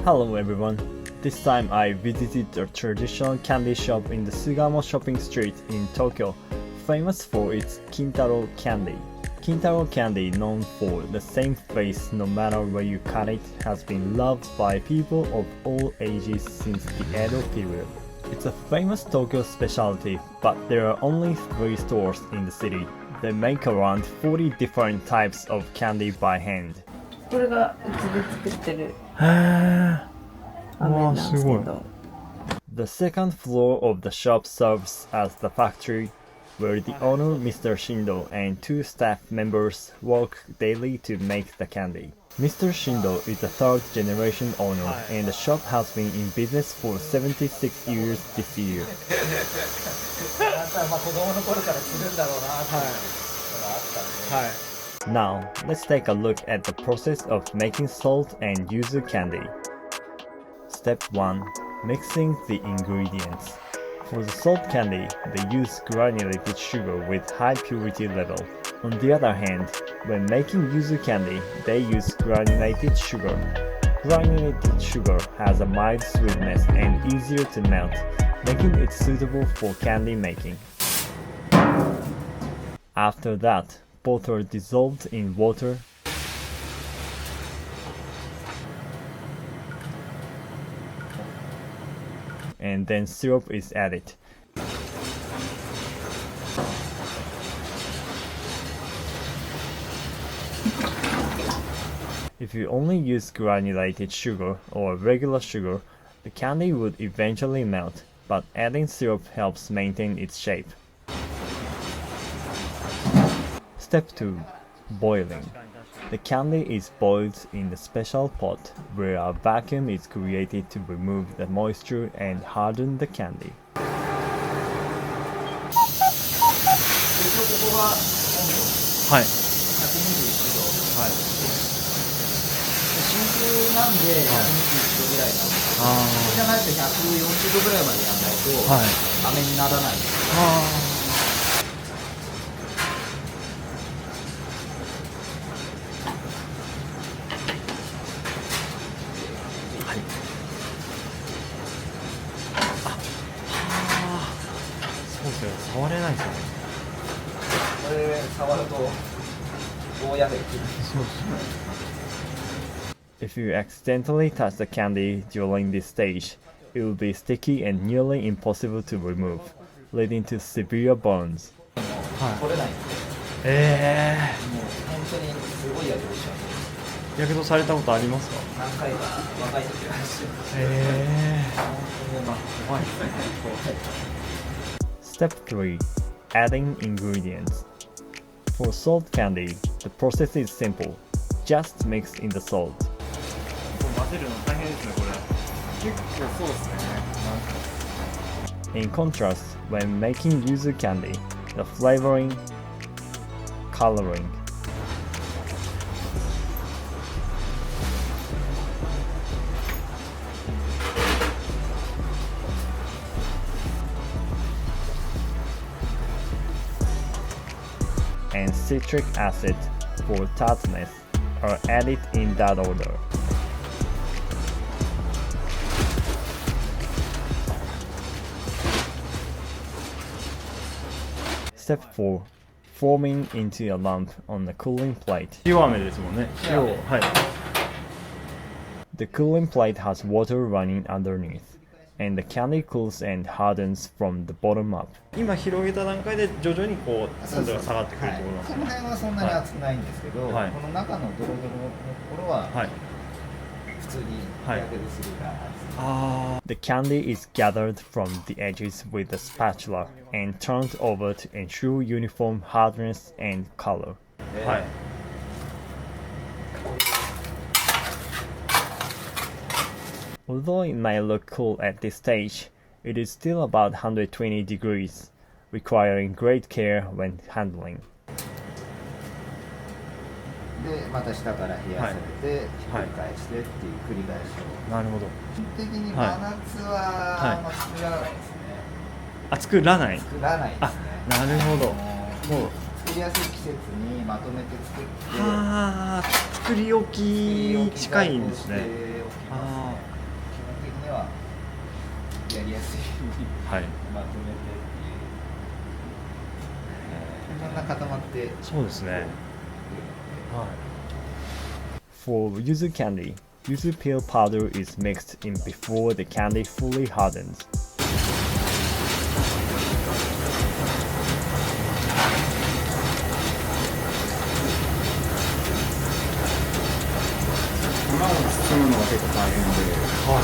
Hello everyone. This time I visited a traditional candy shop in the Sugamo shopping street in Tokyo, famous for its Kintaro candy. Kintaro candy, known for the same face no matter where you cut it, has been loved by people of all ages since the Edo period. It's a famous Tokyo specialty, but there are only 3 stores in the city. They make around 40 different types of candy by hand. これがうちで作ってるへー。飴なんですけど。 The second floor of the shop serves as the factory, where the owner, Mr. Shindo, and 2 staff members work daily to make the candy. Mr. Shindo is the 3rd generation owner, and the shop has been in business for 76 years this year. Now, let's take a look at the process of making salt and yuzu candy. Step 1. Mixing the ingredients. For the salt candy, they use granulated sugar with high purity level. On the other hand, when making yuzu candy, they use granulated sugar. Granulated sugar has a mild sweetness and easier to melt, making it suitable for candy making. After that, both are dissolved in water and then syrup is added. If you only use granulated sugar or regular sugar, the candy would eventually melt, but adding syrup helps maintain its shape. Step 2. Boiling. The candy is boiled in a special pot where a vacuum is created to remove the moisture and harden the candy. はい。真空なんで121度ぐらいなんですけど、そうじゃないと140度ぐらいまでやらないと飴にならないです。そうですよ、触れないですよね。これ触ると大やけど。そうですね。If you accidentally touch the candy during this stage, it will be sticky and nearly impossible to remove, leading to severe burns. 取れないんで。もう本当にすごいやけどしちゃう。やけどされたことありますか？何回か若い時はしてます。怖いですね。Step 3. Adding ingredients. For salt candy, the process is simple. Just mix in the salt. 混ぜるの大変ですね、これ。結構そうですね。In contrast, when making yuzu candy, the flavoring, coloring, and citric acid for tartness are added in that order. Step 4. Forming into a lump on a cooling plate. 塩飴ですもんね。塩、はい。The cooling plate has water running underneath, and the candy cools and hardens from the bottom up. 今広げた段階で徐々にこう温度が下がってくるってことなんですこのね。辺はそんなに熱くないんですけど、はいこの中のドロドロのところははい。普通にやけどするから熱い。あ The candy is gathered from the edges with a spatula and turned over to ensure uniform hardness and color. あ、はい。Although it may look cool at this stage, it is still about 120 degrees, requiring great care when handling. でまた下から冷やされて、ひっくり返してっていう繰り返しを。なるほど。基本的に真夏はあんま作らないですね。あ、作らない。作らないですね。なるほど。もう作りやすい季節にまとめて作って、はあ、作り置きに近いんですね。在庫しておきますね。にはやりやすいようにはい。まとめてっていう、だんだん固まってそうですね。くるので。はい。For yuzu candy, yuzu peel powder is mixed in before the candy fully hardens. 粉を包むのが結構大変で、はい。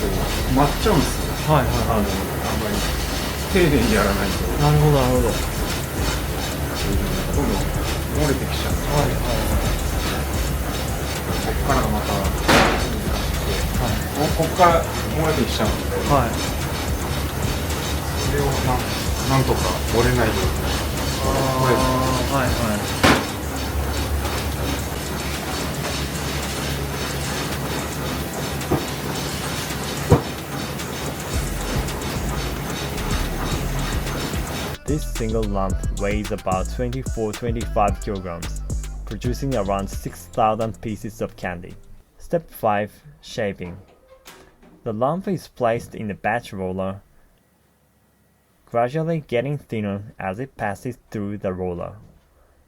こう舞っちゃうんですよ。はいはいあんまり丁寧にやらないと、なるほどなるほど。どんどん漏れてきちゃう。はいはいこっからがまた、こっから漏れてきちゃうので、はい。はい。それをなんとか折れないように。はいはい。This single lump weighs about 24-25 kilograms, producing around 6,000 pieces of candy. Step 5. Shaping. The lump is placed in the batch roller, gradually getting thinner as it passes through the roller,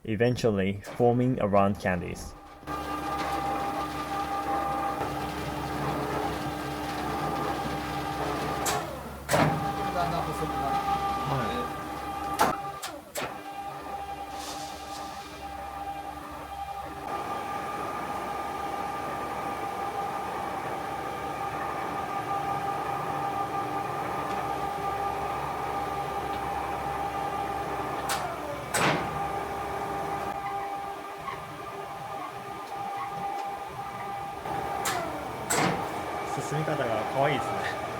eventually forming around candies. だんだん細くなって進み方が可愛いですね。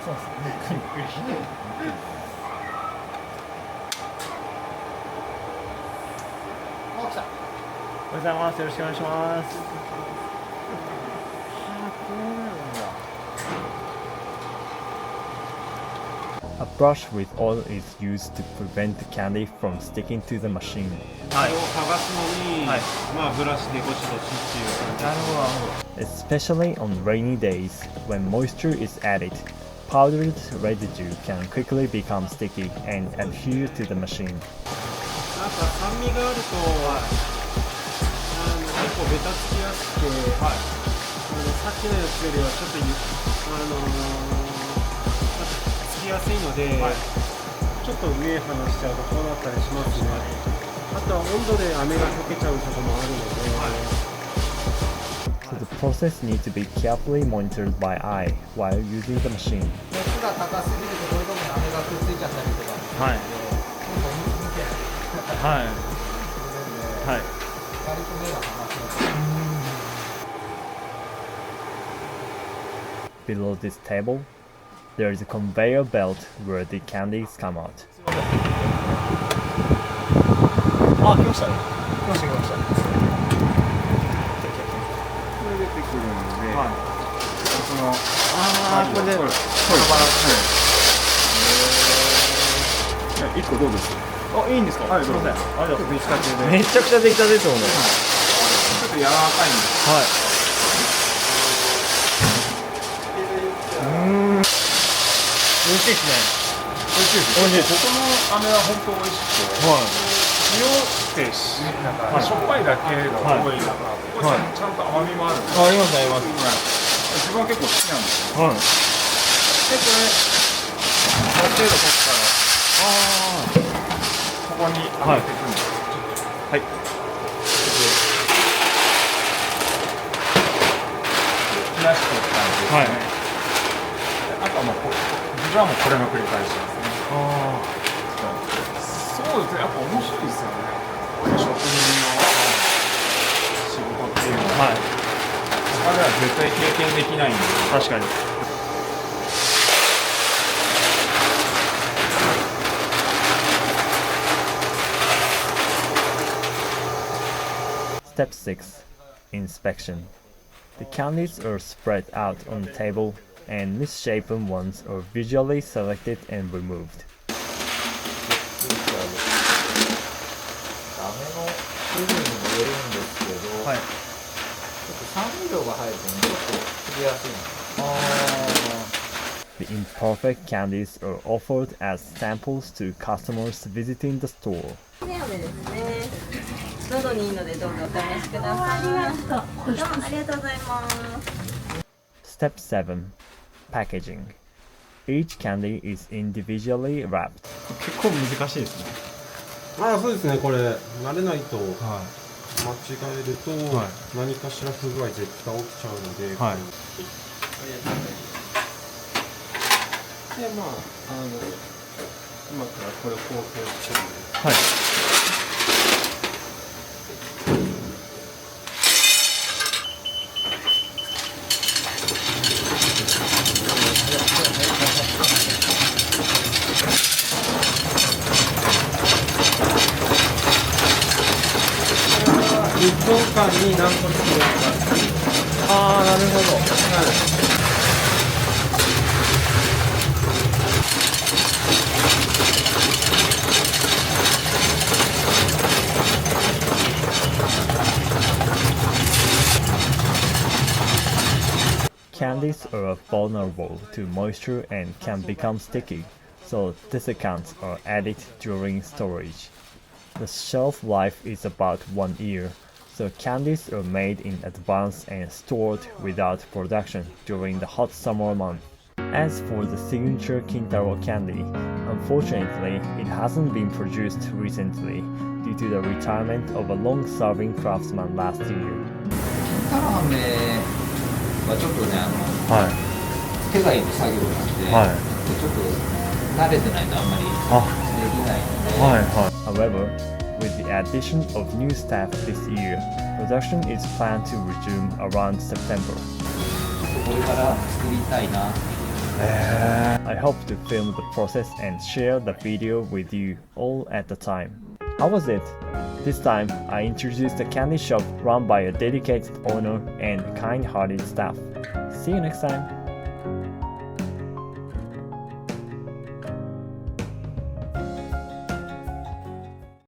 そうですね。ゆっくり。お、来た。おはようございます。よろしくお願いします。A brush with oil is used to prevent the candy from sticking to the machine. はい、剥がすのに、はい、まあブラシでゴシゴシっていう感じ。Especially on rainy days, when moisture is added, powdered residue can quickly become sticky and adhere to the machine. なんか酸味があると、結構ベタつきやすくて、さっきのやつよりはちょっとつきやすいので、ちょっと上離しちゃうとこうなったりしますね。あとは温度で飴が溶けちゃうこともあるので。So the process needs to be carefully monitored by eye while using the machine. 熱が高すぎるとこういうところに飴がくっついちゃったりとか。はい。見て。はい。はい。割と目が離せない。Below this table, there is a conveyor belt where the candies come out. あ、来ましたね。来ました来ました。これ出てくるので、そのこれで、このバランス。1個どうですか？あ、いいんですか？はい、すみません。ありがとうございます。出来たてで。めちゃくちゃ出来たてですもんね。ちょっと柔らかいんです。はい。美味しいですね。美味しいです。美味しいです。ここの飴は本当美味しくて、塩ってなんかしょっぱいだけが多い中、ここちゃんと甘みもあるんです。ありますあります。自分は結構好きなんですよ。はい。でこれある程度取ったら、ここに当てていくんです。はい。冷やしていく感じですね。はい。あとはもう自分はもうこれの繰り返しですね。そうですね。やっぱ面白いですよね。こういう職人の仕事っていうのは、他では絶対経験できないんで。確かに。Step 6. Inspection. The candies are spread out on the table and misshapen ones are visually selected and removed. 飴の部分にもよるんですけど、はい。酸味料が入るとね、ちょっと切れやすいの。The imperfect candies are offered as samples to customers visiting the store. 飴ですね。喉にいいのでどうぞお試しください。どうもありがとうございます。 Step 7. Packaging. Each candy is individually wrapped. 結構難しいですね。そうですね、これ慣れないとは間違えるとはい何かしら不具合絶対起きちゃうので、はいで今からこれを構成してるんで、はい。1分間に何個作るか。ああ、なるほど。Candies are vulnerable to moisture and can become sticky, so desiccants are added during storage. The shelf life is about 1 year, so candies are made in advance and stored without production during the hot summer month. As for the signature Kintaro candy, unfortunately it hasn't been produced recently due to the retirement of a long-serving craftsman last year. 金太郎飴はちょっとね、はい。手がいる作業なんで、はい。ちょっと慣れてないとあんまりできないので、はいはい。 However, with the addition of new staff this year, production is planned to resume around September. これから作りたいな。I hope to film the process and share the video with you all at the time. How was it? This time, I introduced a candy shop run by a dedicated owner and kind-hearted staff. See you next time!